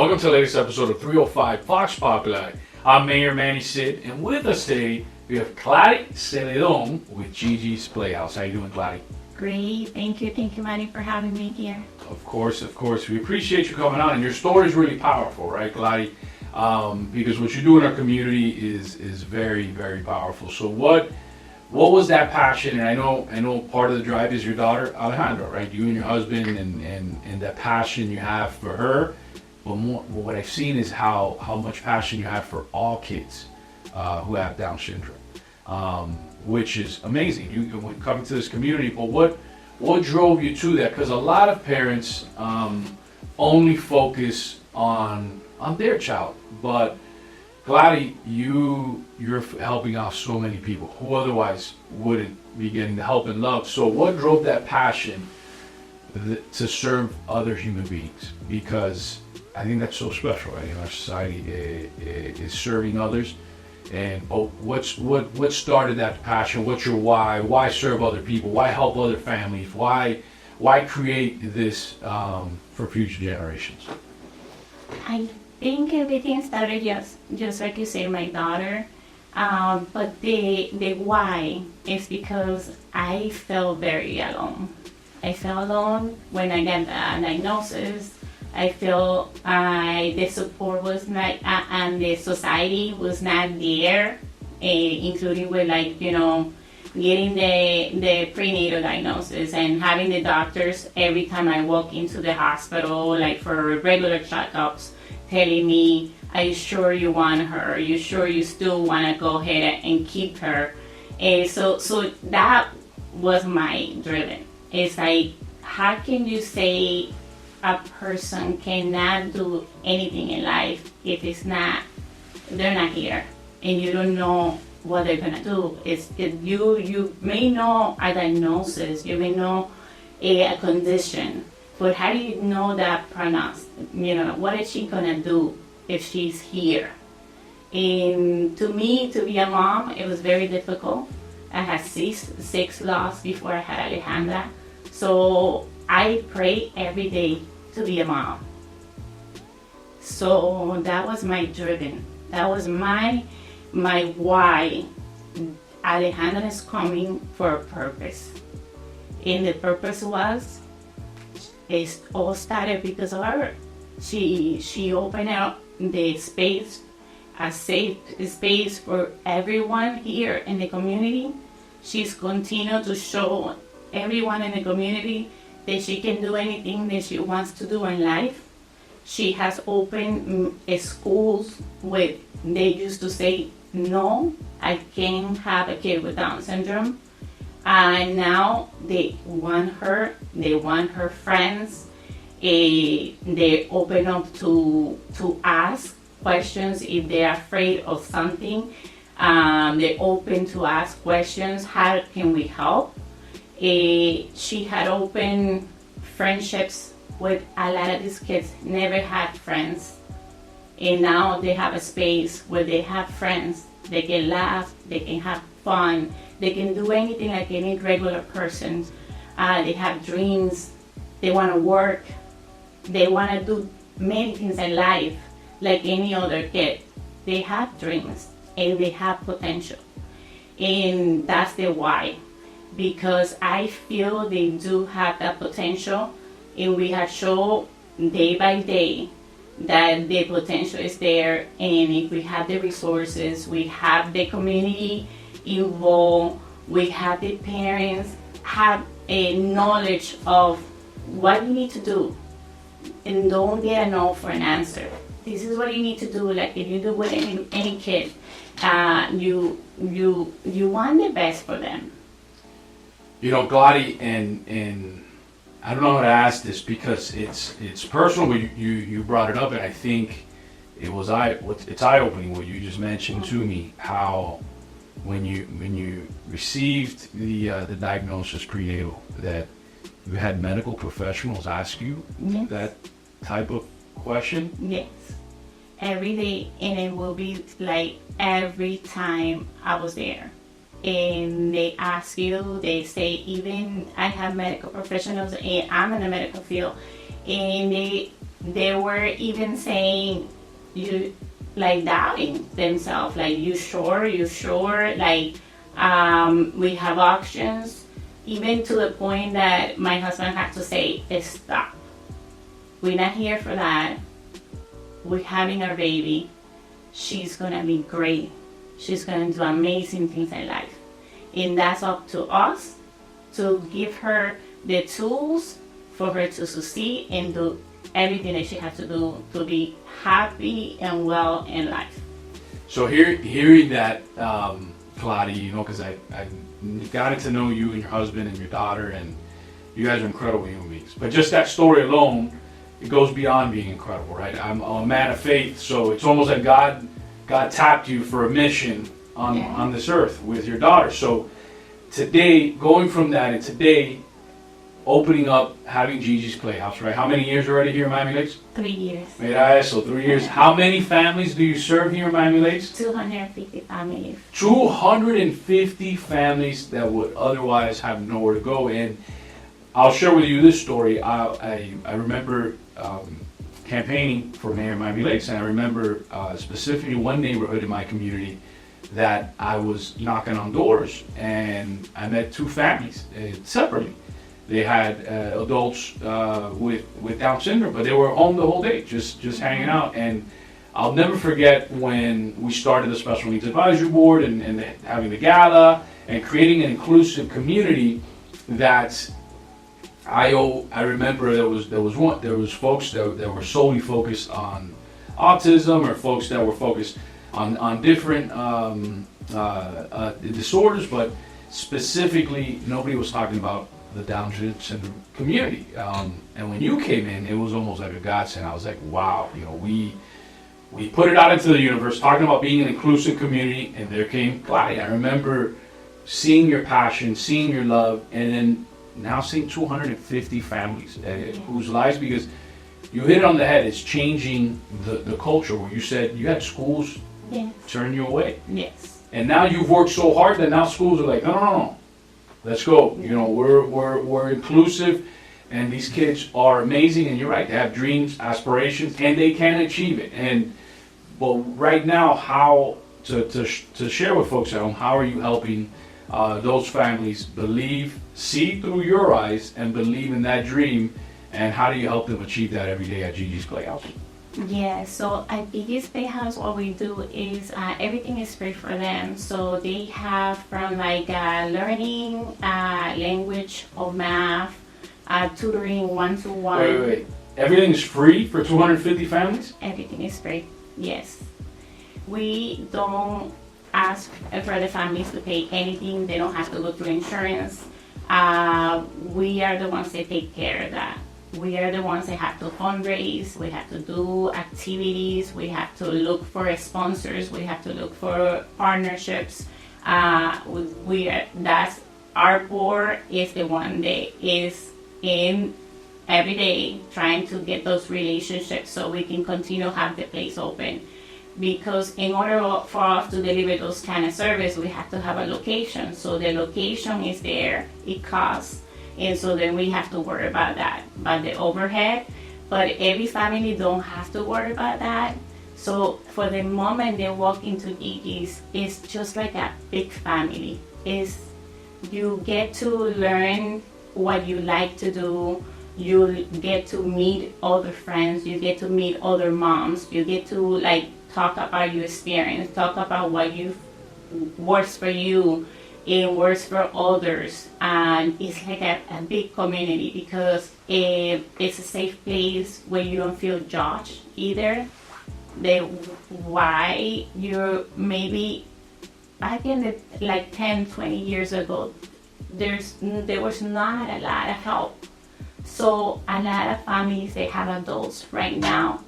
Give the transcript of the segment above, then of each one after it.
Welcome to the latest episode of 305 Vox Populi. I'm Mayor Manny Cid, and with us today we have Clarimar Zeledon with Gigi's Playhouse. How you doing, Clary? Great, thank you, Manny, for having me here. Of course. We appreciate you coming on, and your story is really powerful, right, Clary? Because what you do in our community is very, very powerful. So what was that passion? And I know part of the drive is your daughter Alejandra, right? You and your husband, and that passion you have for her. But what I've seen is how much passion you have for all kids who have Down syndrome, which is amazing. You coming to this community, but what drove you to that? Because a lot of parents only focus on their child, but Gladys, you're helping out so many people who otherwise wouldn't be getting the help and love. So what drove that passion to serve other human beings? Because I think that's so special, right? In our society, is serving others. And what started that passion? What's your why? Why serve other people? Why help other families? Why create this for future generations? I think everything started just like you said, my daughter. But the why is because I felt very alone. I felt alone when I got the diagnosis. I feel the support was not, and the society was not there, including with getting the prenatal diagnosis and having the doctors every time I walk into the hospital, like for regular checkups, telling me, "Are you sure you want her? Are you sure you still want to go ahead and keep her?" So that was my driven. It's like, how can you say a person cannot do anything in life if they're not here, and you don't know what they're gonna do? You may know a diagnosis, you may know a condition, but how do you know that pronounce? What is she gonna do if she's here? And to me, to be a mom, it was very difficult. I had six loss before I had Alejandra, so I pray every day to be a mom. So that was my driven. That was my why. Alejandra is coming for a purpose. And the purpose was, it all started because of her. She opened up the space, a safe space for everyone here in the community. She's continued to show everyone in the community that she can do anything that she wants to do in life. She has opened schools where they used to say, "No, I can't have a kid with Down syndrome." And now they want her friends. They open up to ask questions if they're afraid of something. They're open to ask questions, how can we help? She had opened friendships with a lot of these kids, never had friends. And now they have a space where they have friends. They can laugh, they can have fun, they can do anything like any regular person. They have dreams, they want to work, they want to do many things in life like any other kid. They have dreams and they have potential. And that's the why. Because I feel they do have that potential, and we have shown day by day that the potential is there. And if we have the resources, we have the community involved, we have the parents have a knowledge of what you need to do, and don't get a no for an answer. This is what you need to do. Like if you do with any kid, you want the best for them. Gladys, and I don't know how to ask this because it's personal, but you brought it up, and I think it's eye-opening what you just mentioned to me, how when you received the diagnosis prenatal, that you had medical professionals ask you that type of question? Yes. Every day, and it will be like every time I was there. And they ask you, they say, even I have medical professionals, and I'm in the medical field, and they They were even saying, you like doubting themselves, like, you sure, like, we have options, even to the point that my husband had to say, stop. We're not here for that. We're having our baby. She's gonna be great. She's gonna do amazing things in life. And that's up to us to give her the tools for her to succeed and do everything that she has to do to be happy and well in life. So hearing that, Claudia, you know, because I got to know you and your husband and your daughter, and you guys are incredible human beings. But just that story alone, it goes beyond being incredible, right? I'm a man of faith, so it's almost like God tapped you for a mission on this earth with your daughter. So today, going from that, and today, opening up, having Gigi's Playhouse, right? How many years already here in Miami Lakes? 3 years. Mira eso, 3 years. How many families do you serve here in Miami Lakes? 250 families. 250 families that would otherwise have nowhere to go. And I'll share with you this story. I remember campaigning for mayor of Miami Lakes, and I remember specifically one neighborhood in my community that I was knocking on doors, and I met two families separately. They had adults with Down syndrome, but they were home the whole day, just hanging out. And I'll never forget when we started the Special Needs Advisory Board and having the gala and creating an inclusive community. That I remember there was folks that were solely focused on autism, or folks that were focused on different disorders, but specifically nobody was talking about the Down syndrome community. And when you came in, it was almost like a godsend. I was like, wow, you know, we put it out into the universe, talking about being an inclusive community, and there came Claudia. I remember seeing your passion, seeing your love, and then now seeing 250 families whose lives, because you hit it on the head, it's changing the culture, where you said you had schools turn you away. Yes. And now you've worked so hard that now schools are like, no. Let's go. You know, we're inclusive, and these kids are amazing. And you're right; they have dreams, aspirations, and they can achieve it. And well, right now, how to share with folks at home? How are you helping those families believe, see through your eyes, and believe in that dream? And how do you help them achieve that every day at Gigi's Playhouse? Yeah, so at Gigi's Playhouse, what we do is everything is free for them. So they have from like learning language or math, tutoring one-to-one. Wait. Everything is free for 250 families? Everything is free, yes. We don't ask for the families to pay anything. They don't have to go through insurance. We are the ones that take care of that. We are the ones that have to fundraise, we have to do activities, we have to look for sponsors, we have to look for partnerships. That's our board is the one that is in every day trying to get those relationships so we can continue to have the place open. Because in order for us to deliver those kind of service, we have to have a location. So the location is there, it costs. And so then we have to worry about that, about the overhead. But every family don't have to worry about that. So for the moment they walk into Gigi's, it's just like a big family. You get to learn what you like to do. You get to meet other friends. You get to meet other moms. You get to like talk about your experience, talk about what works for you. It works for others, and it's like a big community because it's a safe place where you don't feel judged either. Why you're maybe back in like 10, 20 years ago, there was not a lot of help. So a lot of families, they have adults right now.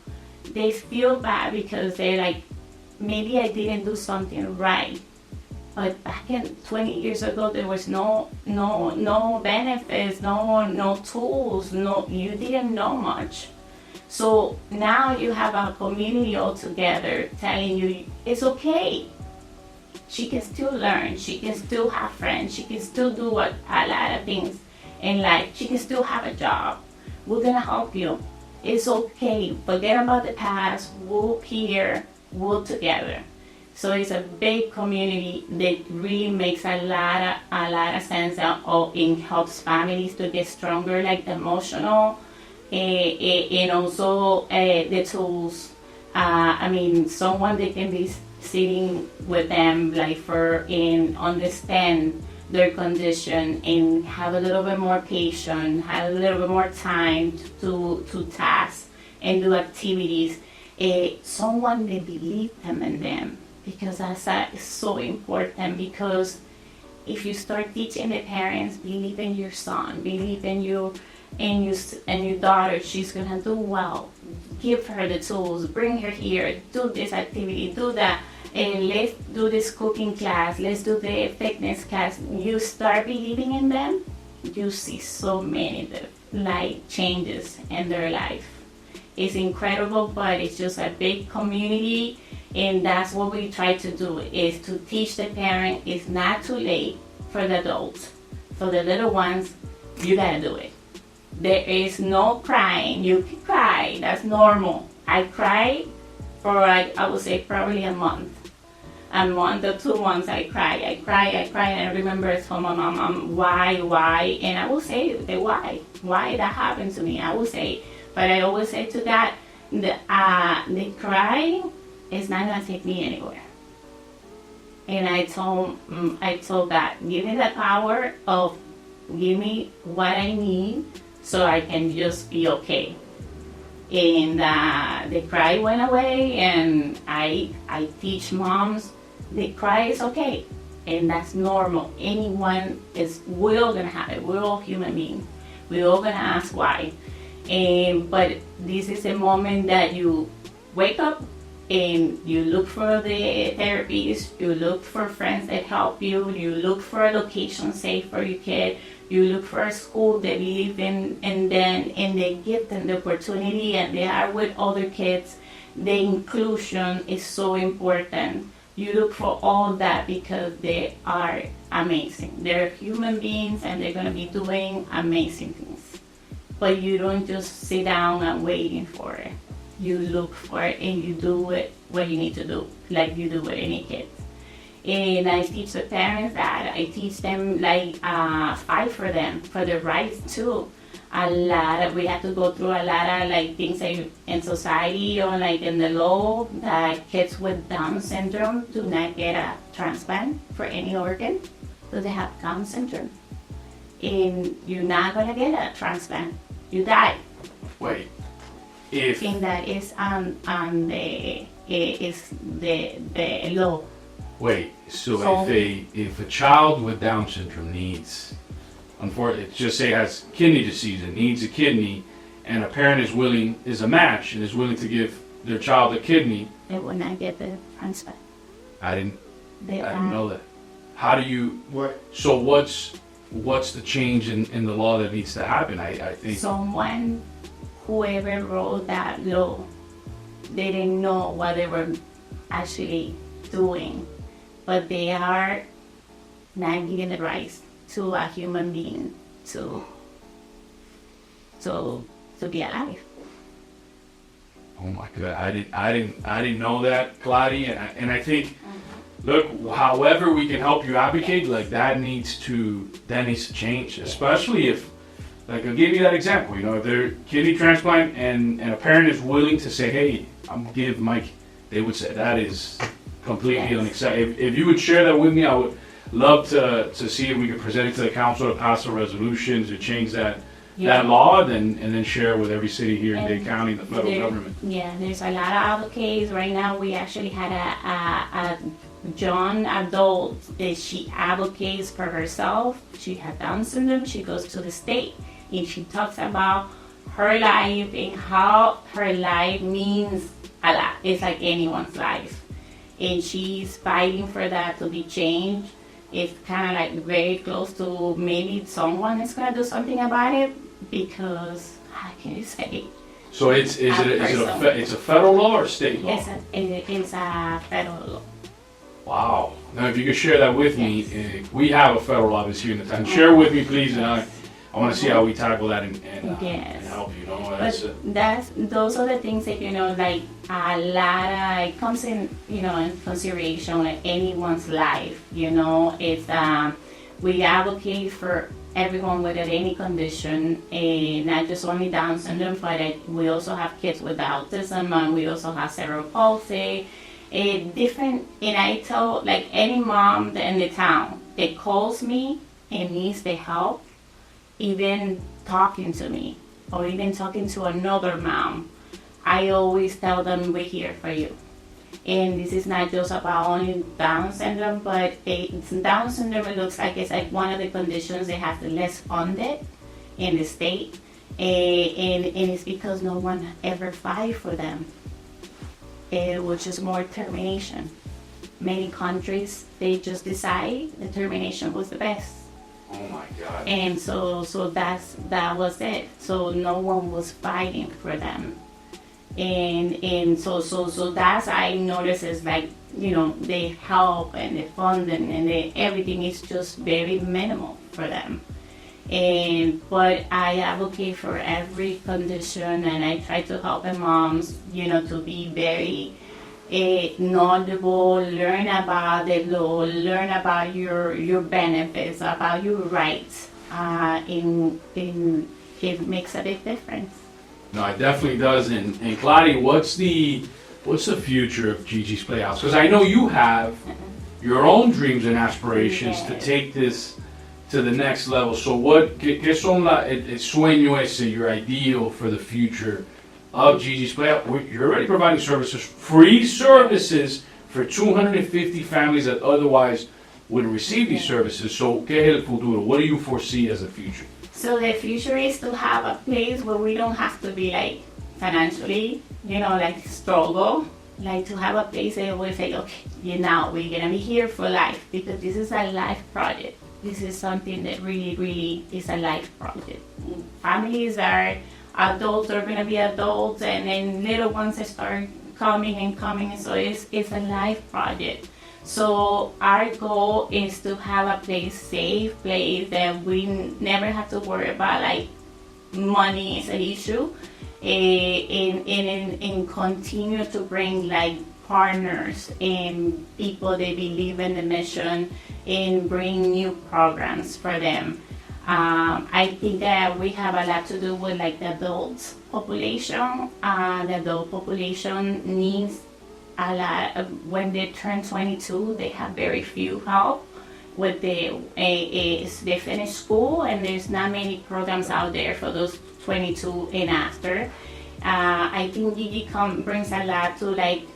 They feel bad because they're like, maybe I didn't do something right. But back in 20 years ago, there was no benefits, no tools, you didn't know much. So now you have a community all together telling you it's okay. She can still learn, she can still have friends, she can still do a lot of things in life. She can still have a job. We're gonna help you. It's okay. Forget about the past. We're here. We're together. So it's a big community that really makes a lot of sense and helps families to get stronger, like emotional, and also the tools. I mean, someone that can be sitting with them, like and understand their condition and have a little bit more patience, have a little bit more time to task and do activities. Someone that believe them in them, because that's so important. Because if you start teaching the parents, believe in your son, believe in you and your daughter, she's gonna do well. Give her the tools, bring her here, do this activity, do that, and let's do this cooking class, let's do the fitness class. You start believing in them, you see so many life changes in their life. It's incredible, but it's just a big community, and that's what we try to do, is to teach the parent it's not too late for the adults. For the little ones, you gotta do it. There is no crying. You can cry, that's normal. I cried for, I would say, probably a month. A month or 2 months I cried, and I remember I told my mom, why? And I will say the why that happened to me, I will say. But I always say to God, the crying is not gonna take me anywhere. And I told God, give me the power of, give me what I need so I can just be okay. And the cry went away, and I teach moms, the cry is okay, and that's normal. We're all gonna have it. We're all human beings. We're all gonna ask why. But this is a moment that you wake up and you look for the therapies, you look for friends that help you, you look for a location safe for your kid, you look for a school that believe in them, and they give them the opportunity, and they are with other kids. The inclusion is so important. You look for all that because they are amazing. They're human beings, and they're gonna be doing amazing things. But you don't just sit down and waiting for it. You look for it and you do it what you need to do, like you do with any kid. And I teach the parents that. I teach them fight for them, for their rights too. We have to go through a lot of things in society or in the law that kids with Down syndrome do not get a transplant for any organ, so they have Down syndrome. And you're not gonna get a transplant. You die. Wait. And that is on the law. Wait. So if a child with Down syndrome needs, unfortunately, just say has kidney disease and needs a kidney, and a parent is a match and is willing to give their child a kidney, they will not get the transplant. I didn't know that. How do you? What? So what's the change in the law that needs to happen? I think whoever wrote that law, they didn't know what they were actually doing, but they are not giving the rights to a human being to be alive. Oh my God! I didn't know that, Claudia, and I think. Look, however we can help you advocate, that needs to change, especially if, I'll give you that example, if they're kidney transplant and a parent is willing to say, hey, I'm gonna give Mike, they would say that is completely unacceptable. If you would share that with me, I would love to see if we could present it to the council to pass a resolution to change that law, and then share with every city here in Dade County, the federal government. Yeah, there's a lot of advocates. Right now we actually had a young adult that she advocates for herself. She had Down syndrome. She goes to the state and she talks about her life and how her life means a lot. It's like anyone's life. And she's fighting for that to be changed. It's kind of very close to maybe someone is going to do something about it, because how can you say? So it's a federal law or state law? It's a federal law. Wow. Now, if you could share that with me, we have a federal office here in the town. Share with me, please, and I want to see how we tackle that and Yes. and help you. But those are the things that, like a lot it comes in, in consideration in anyone's life. It's we advocate for everyone with any condition, not just only Down syndrome, but we also have kids with autism, and we also have cerebral palsy. Different, and I tell like any mom in the town that calls me and needs the help, even talking to me or even talking to another mom, I always tell them we're here for you. And this is not just about only Down syndrome, but Down syndrome, it looks like it's like one of the conditions that has the less funded in the state, and it's because no one ever fight for them, which is more termination. Many countries, they just decide the termination was the best. Oh my God. And so that was it. So no one was fighting for them. And so that's I notice is like, the help and the funding and everything is just very minimal for them. But I advocate for every condition, and I try to help the moms, to be very knowledgeable, learn about the law, learn about your benefits, about your rights. It makes a big difference. No, it definitely does. And Claudia, what's the future of Gigi's Playhouse? Because I know you have your own dreams and aspirations to take this to the next level. So ¿qué son el sueño ese, your ideal for the future of Gigi's Playhouse? You're already providing services, free services for 250 families that otherwise wouldn't receive these services. So ¿qué es el futuro? What do you foresee as a future? So the future is to have a place where we don't have to be like financially, like struggle, like to have a place that we say, okay, we're gonna be here for life, because this is a life project. This is something that really, really is a life project. Families are adults, are gonna be adults, and then little ones that start coming, so it's a life project. So our goal is to have a safe place that we never have to worry about like money is an issue, and continue to bring like partners and people that believe in the mission and bring new programs for them. I think that we have a lot to do with like the adult population. The adult population needs a lot when they turn 22, they have very few help with they finish school, and there's not many programs out there for those 22 and after. I think Gigi brings a lot to like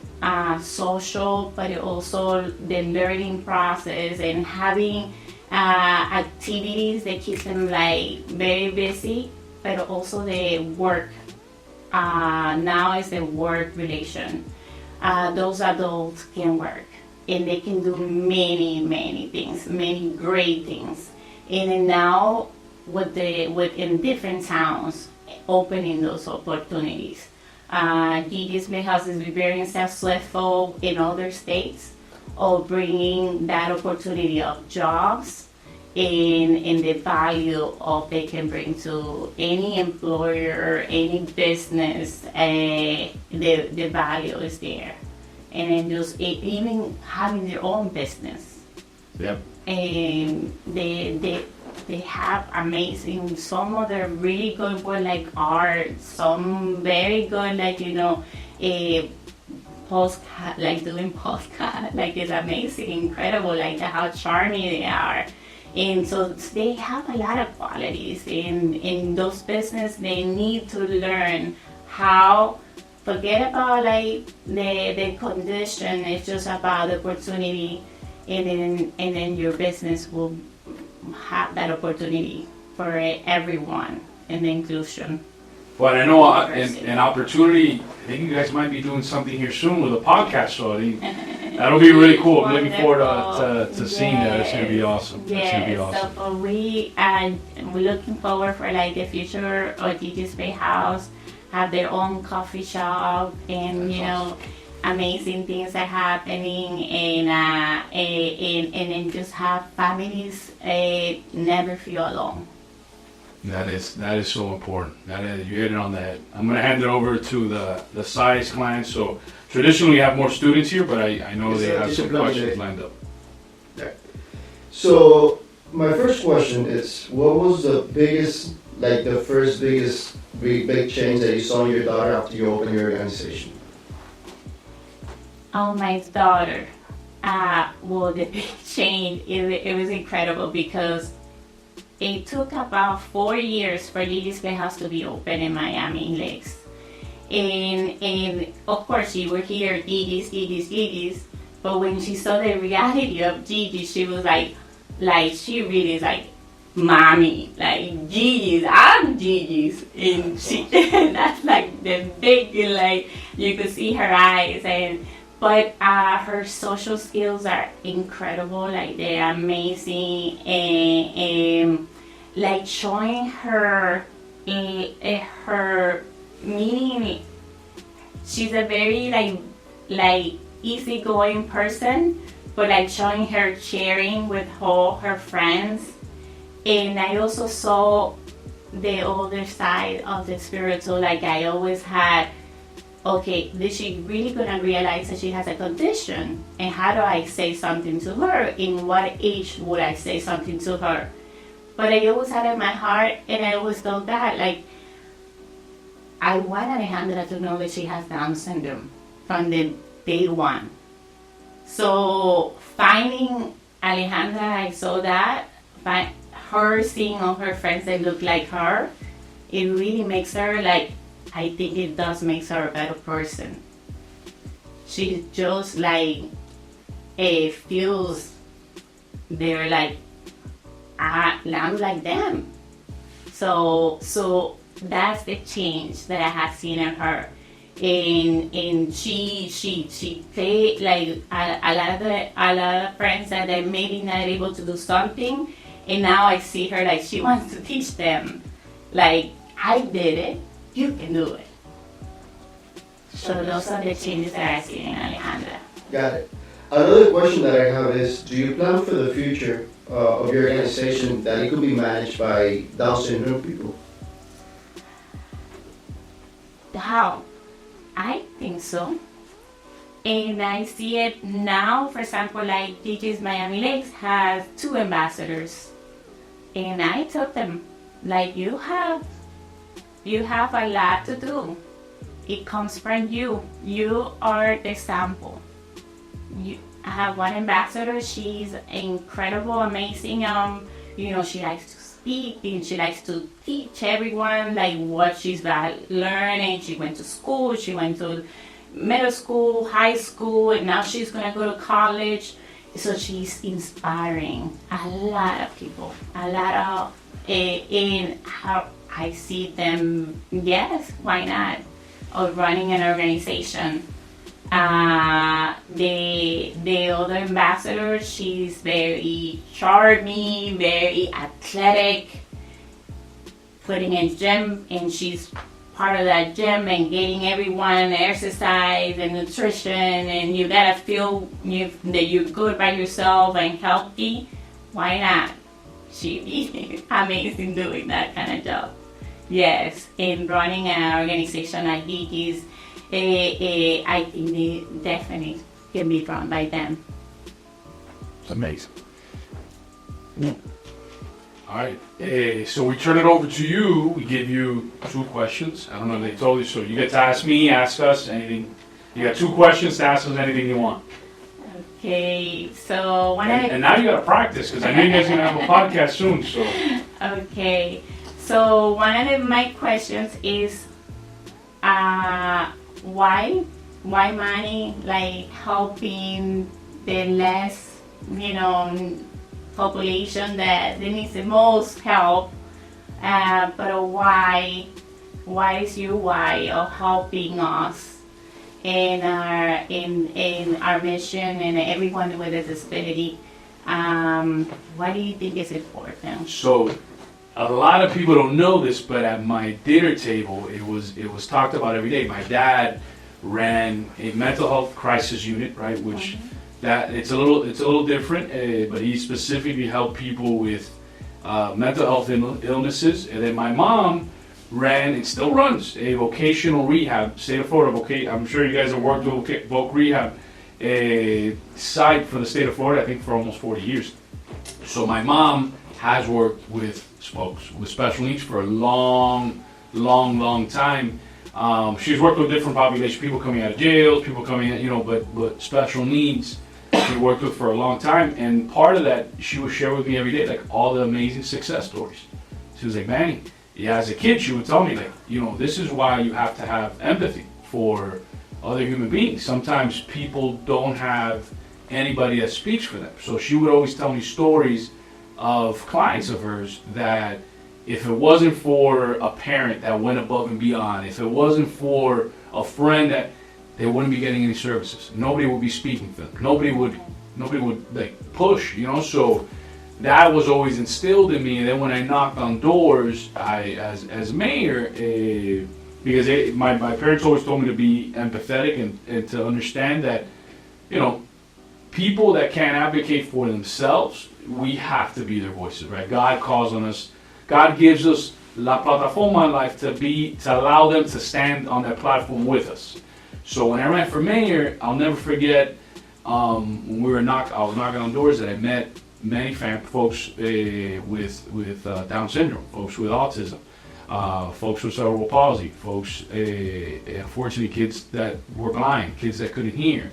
social, but also the learning process and having activities that keep them like very busy, but also the work. Now is the work relation. Those adults can work, and they can do many things, many great things. And then now within different towns, opening those opportunities. Gigi's Playhouse is very successful in other states of bringing that opportunity of jobs and the value of they can bring to any employer, any business. The value is there, and then just even having their own business. Yep. And they have amazing. Some of the really good work like art. Some very good like postcard, like doing postcard. Like it's amazing, incredible. Like how charming they are. And so they have a lot of qualities in those business. They need to learn how, forget about like the condition, it's just about the opportunity, and then your business will have that opportunity for everyone and the inclusion. Well, I know an opportunity, I think you guys might be doing something here soon with a podcast, so I think that'll be really cool. I'm looking forward to seeing that. It's going to be awesome. So we're looking forward for like the future of Gigi's Playhouse, have their own coffee shop, and amazing things are happening, and then just have families never feel alone. That is so important. You hit it on the head. I'm gonna hand it over to the Saez clan. So traditionally we have more students here, but I know they have some questions lined up. Okay. So my first question is, what was the biggest, like the first biggest big change that you saw in your daughter after you opened your organization? Oh, my daughter. Well, the big change, it was incredible because it took about 4 years for Gigi's Playhouse to be open in Miami Lakes. And of course, you were here, Gigi's. But when she saw the reality of Gigi, she was like she really is like, mommy, like Gigi's, I'm Gigi's. And she, that's like the big, like, you could see her eyes. But her social skills are incredible, like they're amazing, and like showing her her meaning. She's a very like easygoing person, but like showing her sharing with all her friends. And I also saw the other side of the spiritual, like I always had. Okay, is she really gonna realize that she has a condition? And how do I say something to her? In what age would I say something to her? But I always had in my heart, and I always thought that, like, I want Alejandra to know that she has Down syndrome from the day one. So finding Alejandra, I saw that, her seeing all her friends that look like her, it really makes her like, I think it does make her a better person. She just like feels they're like, I'm like them. So that's the change that I have seen in her. And she played like a lot of friends that are maybe not able to do something, and now I see her like she wants to teach them. Like, I did it. You can do it. So those are the changes that I see in Alejandra. Got it. Another question that I have is, do you plan for the future of your organization that it could be managed by Down syndrome people? How? I think so. And I see it now, for example, like Gigi's Miami Lakes has 2 ambassadors. And I told them, like, you have a lot to do. It comes from you. You are the sample. I have one ambassador. She's incredible, amazing. She likes to speak and she likes to teach everyone like what she's learning. She went to school. She went to middle school, high school, and now she's gonna go to college. So she's inspiring a lot of people. A lot of in how I see them. Yes, why not? Of running an organization. The other ambassador, she's very charming, very athletic, putting in gym, and she's part of that gym and getting everyone exercise and nutrition, and you gotta feel that you're good by yourself and healthy. Why not? She's amazing doing that kind of job. Yes, in running an organization like Gigi's, I think they definitely can be run by them. It's amazing. Yeah. All right, so we turn it over to you. We give you 2 questions. I don't know if they told you, so you get to ask me, ask us, anything. You got 2 questions to ask us anything you want. Okay, so and now you got to practice, because I know you guys are going to have a podcast soon. So. Okay, so one of my questions is, why Manny, like, helping the less, population that needs the most help, but why is your why of helping us in our mission and everyone with a disability? Why do you think is important? So, a lot of people don't know this, but at my dinner table, it was talked about every day. My dad ran a mental health crisis unit, right? Which that it's a little different, but he specifically helped people with mental health illnesses. And then my mom ran and still runs a vocational rehab, state of Florida. I'm sure you guys have worked with Voc Rehab, a site for the state of Florida, I think for almost 40 years. So my mom has worked with folks with special needs for a long time. She's worked with different populations, people coming out of jail, people coming out, but special needs she worked with for a long time. And part of that, she would share with me every day, like all the amazing success stories. She was like, Manny, yeah, as a kid, she would tell me, like, this is why you have to have empathy for other human beings. Sometimes people don't have anybody that speaks for them. So she would always tell me stories of clients of hers that if it wasn't for a parent that went above and beyond, if it wasn't for a friend, that they wouldn't be getting any services. Nobody would be speaking for them. Nobody would like push, So that was always instilled in me. And then when I knocked on doors, as mayor, because my parents always told me to be empathetic and to understand that, people that can't advocate for themselves, we have to be their voices, right? God calls on us. God gives us la plataforma in life to allow them to stand on that platform with us. So when I ran for mayor, I'll never forget when I was knocking on doors that I met many folks with Down syndrome, folks with autism, folks with cerebral palsy, folks, unfortunately, kids that were blind, kids that couldn't hear.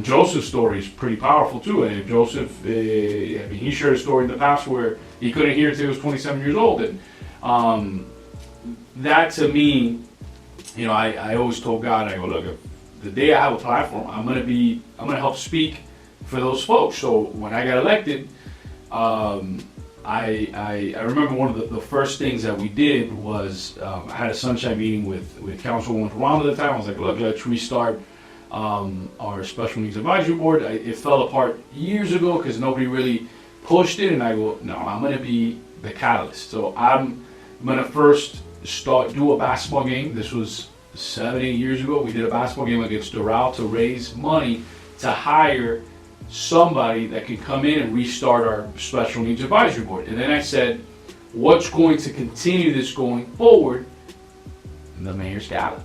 Joseph's story is pretty powerful too. Joseph, he shared a story in the past where he couldn't hear until he was 27 years old, and that to me, I always told God, I go, look, the day I have a platform, I'm gonna help speak for those folks. So when I got elected, I remember one of the first things that we did was I had a sunshine meeting with Councilwoman Ronald at the time. I was like, look, let's restart our special needs advisory board. It fell apart years ago because nobody really pushed it, and I go, no, I'm going to be the catalyst. So I'm going to first do a basketball game. This was 7-8 years ago. We did a basketball game against Doral to raise money to hire somebody that could come in and restart our special needs advisory board. And then I said, what's going to continue this going forward? The mayor's gala.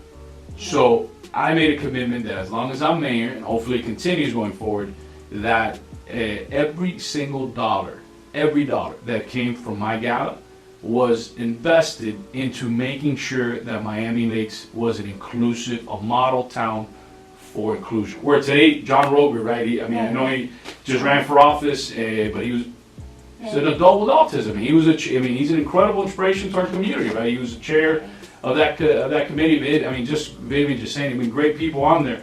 So I made a commitment that as long as I'm mayor, and hopefully it continues going forward, that every single dollar, every dollar that came from my gala was invested into making sure that Miami Lakes was an inclusive, a model town for inclusion. Where today, John Roger, right? I know he just ran for office, but he's an adult with autism. He's an incredible inspiration to our community, right? He was the chair of that committee. Vivian just saying, great people on there.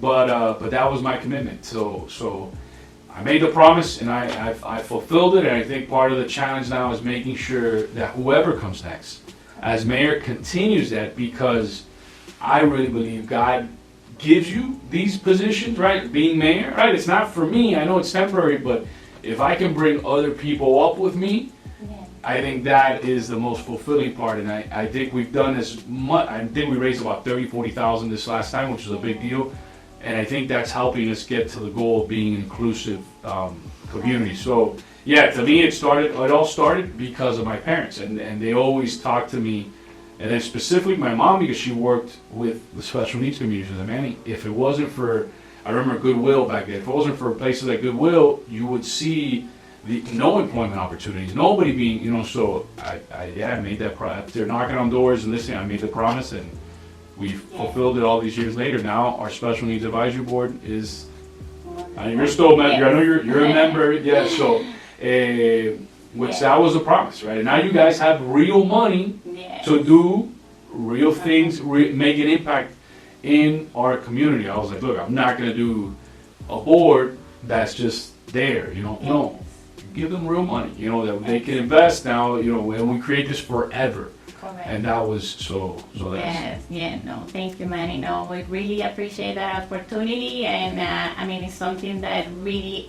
But that was my commitment. So I made the promise, and I fulfilled it. And I think part of the challenge now is making sure that whoever comes next, as mayor, continues that, because I really believe God gives you these positions, right? Being mayor, right? It's not for me. I know it's temporary, but if I can bring other people up with me, I think that is the most fulfilling part. And I think we've done as much. I think we raised about $40,000 this last time, which is a big deal. And I think that's helping us get to the goal of being an inclusive community. So yeah, to me, it all started because of my parents, and they always talked to me. And then specifically my mom, because she worked with the special needs community. She said, Manny, if it wasn't for, I remember Goodwill back then, if it wasn't for places like Goodwill, you would see no employment opportunities, nobody being, so I made that promise. They're knocking on doors and listening. I made the promise, and we've fulfilled it all these years later. Now our special needs advisory board is, you're still, I know you're a member, yeah, so, that was a promise, right? And now you guys have real money to do real things, make an impact in our community. I was like, look, I'm not going to do a board that's just there, no. Give them real money, that they can invest now, and we create this forever. Correct. And that was so that's... Thank you, Manny. No, we really appreciate that opportunity, and it's something that really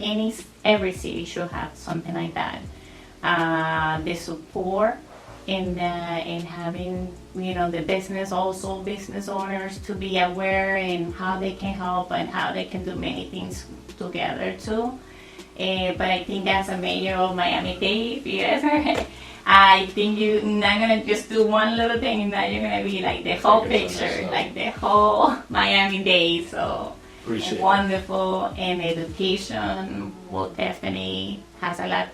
every city should have something like that. The support in having, the business owners to be aware and how they can help and how they can do many things together too. But I think that's a major of Miami-Dade. If you ever, I think you're not gonna just do one little thing, and that you're gonna be like the whole picture, like the whole Miami-Dade. So Appreciate wonderful, and education will definitely has a lot.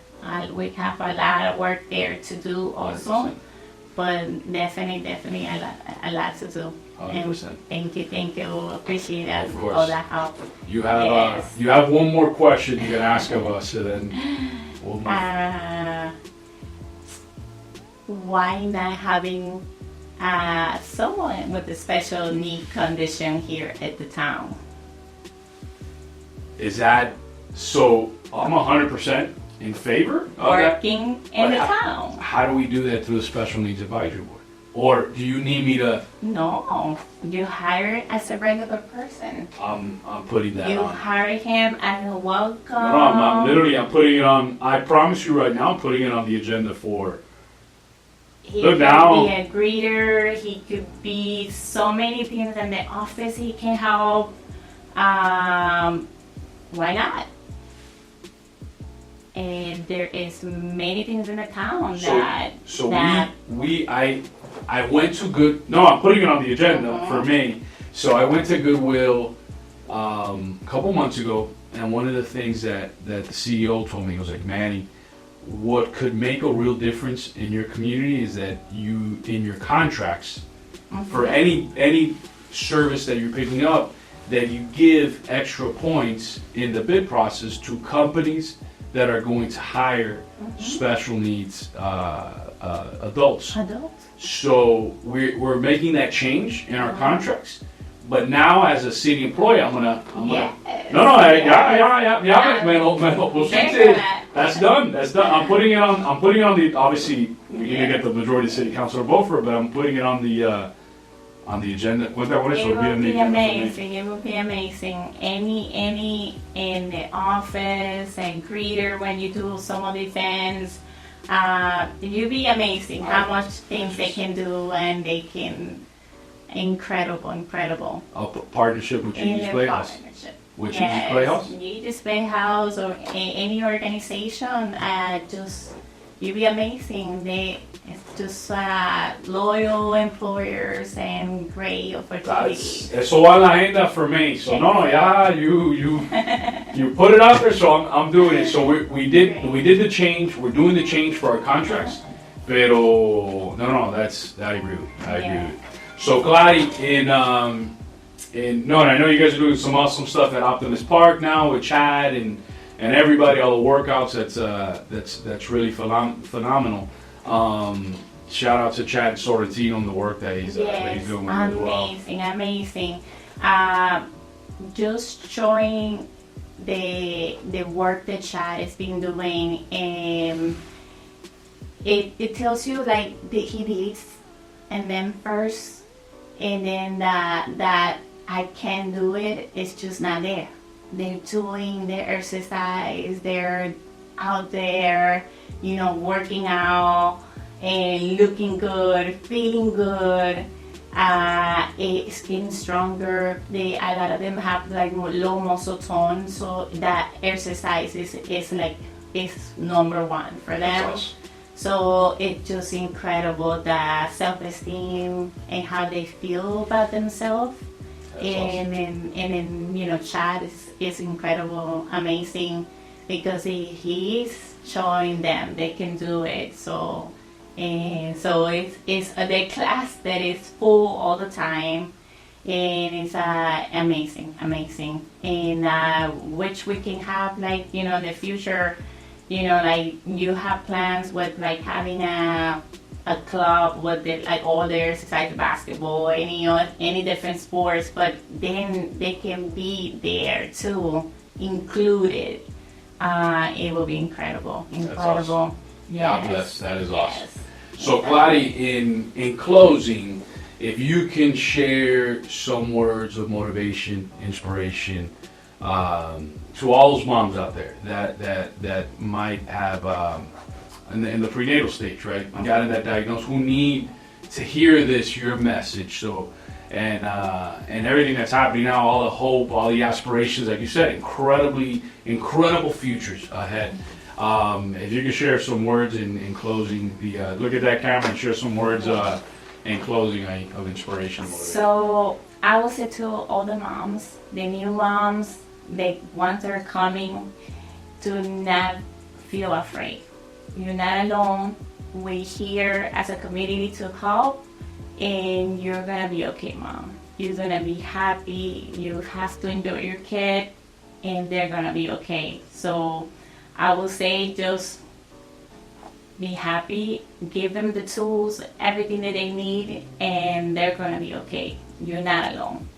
We have a lot of work there to do also, 100%. but definitely a lot to do. 100%. And thank you, appreciate that, Of course. all that help. You have Yes. you have one more question you can ask of us, and then we'll move. Why not having someone with a special need condition here at the town? Is that so? I'm 100% in favor of that. Working in the But town? How do we do that through the Special Needs Advisory Board? Or do you need me to? No, you hire as a regular person. I'm putting that You on. hire him as a welcome. No, I'm literally I'm putting it on. I promise you right now, I'm putting it on the agenda for. He Look could now. be a greeter. He could be so many things in the office. He can help. Why not? And there is many things in the town that I went to good. No, I'm putting it on the agenda for me. So I went to Goodwill a couple months ago, and one of the things that the CEO told me was like, Manny, what could make a real difference in your community is that you, in your contracts, for any service that you're picking up, that you give extra points in the bid process to companies that are going to hire special needs adults. So we're making that change in our contracts. But now, as a city employee, I'm gonna. That's done. I'm putting it on the. Obviously, we need to get the majority of the city council to vote for it, but I'm putting it on the agenda. It will be amazing. It will be amazing. Any in the office and greeter when you do some of the events, you'll be amazing how much things they can do, and they can incredible. I'll put partnership with Gigi's Playhouse. With Gigi's Playhouse. Gigi's Playhouse or any organization, you'll be amazing. It's just loyal employers and great opportunities. Eso va en la agenda for me. So you put it out there. So I'm doing it. So we did the change. We're doing the change for our contracts. Pero I agree with it. So Clary, and I know you guys are doing some awesome stuff at Optimist Park now with Chad and everybody, all the workouts. That's really phenomenal. Shout out to Chad Sorrentino and the work that he's doing as well. Amazing. Just showing the work that Chad has been doing, and it tells you like that he needs and then first, and then that I can do it. It's just not there. They're doing their exercise. They're out there, working out and looking good, feeling good. It's getting stronger. A lot of them have like low muscle tone, so that exercise is number one for them. Awesome. So it's just incredible, the self-esteem and how they feel about themselves. And then Chad is incredible, amazing, because he is showing them they can do it. So it's the class that is full all the time, and it's amazing, and which we can have in the future. You have plans with having a club with all the exercise, basketball, any different sports, but then they can be there too, included. It will be incredible. Awesome. Yeah, yes. that is awesome. Yes. So Clary, in closing, if you can share some words of motivation, inspiration, to all those moms out there that might have in the prenatal stage, right? Got in that diagnosis, who need to hear your message. So, and everything that's happening now, all the hope, all the aspirations, like you said, incredible futures ahead. If you could share some words in closing, look at that camera and share some words in closing of inspiration. So I will say to all the moms, the new moms, the ones that are coming, to not feel afraid. You're not alone. We're here as a community to help, and you're gonna be okay, mom. You're gonna be happy. You have to enjoy your kid, and they're gonna be okay. So I will say just be happy, give them the tools, everything that they need, and they're gonna be okay. You're not alone.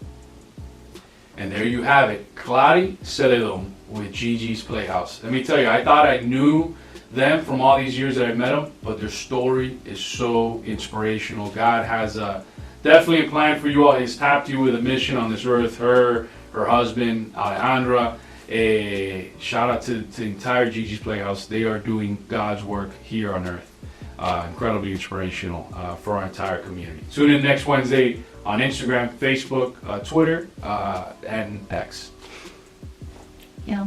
And there you have it, Clarimar Zeledon with Gigi's Playhouse. Let me tell you, I thought I knew them from all these years that I met them, but their story is so inspirational. God has definitely a plan for you all. He's tapped you with a mission on this earth. Her husband, Alejandra. Shout out to the entire Gigi's Playhouse. They are doing God's work here on earth. Incredibly inspirational for our entire community. Tune in next Wednesday on Instagram, Facebook, Twitter, and X. Yeah.